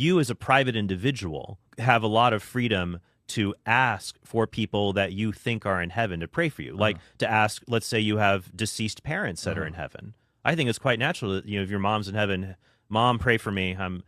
You as a private individual have a lot of freedom to ask for people that you think are in heaven to pray for you. Like to ask, let's say you have deceased parents that are in heaven. I think it's quite natural that, if your mom's in heaven, Mom, pray for me. Help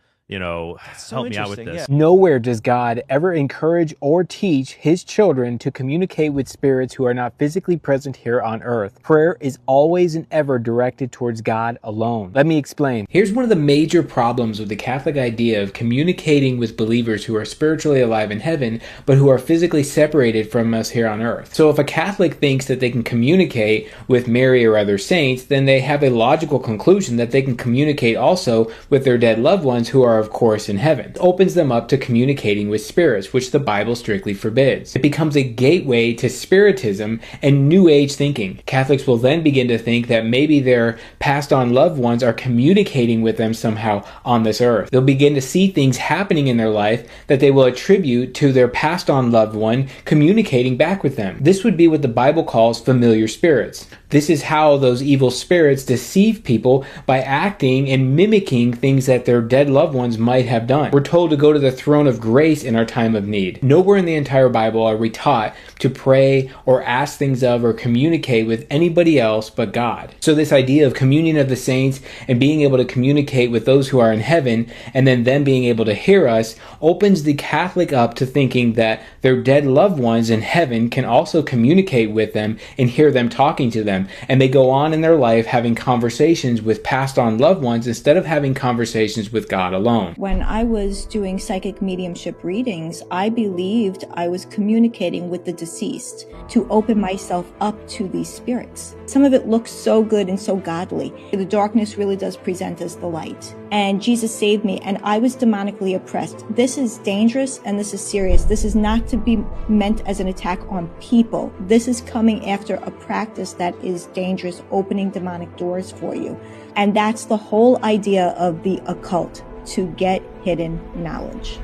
me out with this. Yeah. Nowhere does God ever encourage or teach his children to communicate with spirits who are not physically present here on earth. Prayer is always and ever directed towards God alone. Let me explain. Here's one of the major problems with the Catholic idea of communicating with believers who are spiritually alive in heaven, but who are physically separated from us here on earth. So if a Catholic thinks that they can communicate with Mary or other saints, then they have a logical conclusion that they can communicate also with their dead loved ones who are, of course, in heaven. It opens them up to communicating with spirits, which the Bible strictly forbids. It becomes a gateway to Spiritism and New Age thinking. Catholics will then begin to think that maybe their passed on loved ones are communicating with them somehow on this earth. They'll begin to see things happening in their life that they will attribute to their passed on loved one communicating back with them. This would be what the Bible calls familiar spirits. This is how those evil spirits deceive people by acting and mimicking things that their dead loved ones might have done. We're told to go to the throne of grace in our time of need. Nowhere in the entire Bible are we taught to pray or ask things of or communicate with anybody else but God. So this idea of communion of the saints and being able to communicate with those who are in heaven and then them being able to hear us opens the Catholic up to thinking that their dead loved ones in heaven can also communicate with them and hear them talking to them. And they go on in their life having conversations with passed on loved ones instead of having conversations with God alone. When I was doing psychic mediumship readings, I believed I was communicating with the deceased to open myself up to these spirits. Some of it looks so good and so godly. The darkness really does present as the light. And Jesus saved me, and I was demonically oppressed. This is dangerous and this is serious. This is not to be meant as an attack on people. This is coming after a practice that is dangerous, opening demonic doors for you. And that's the whole idea of the occult, to get hidden knowledge.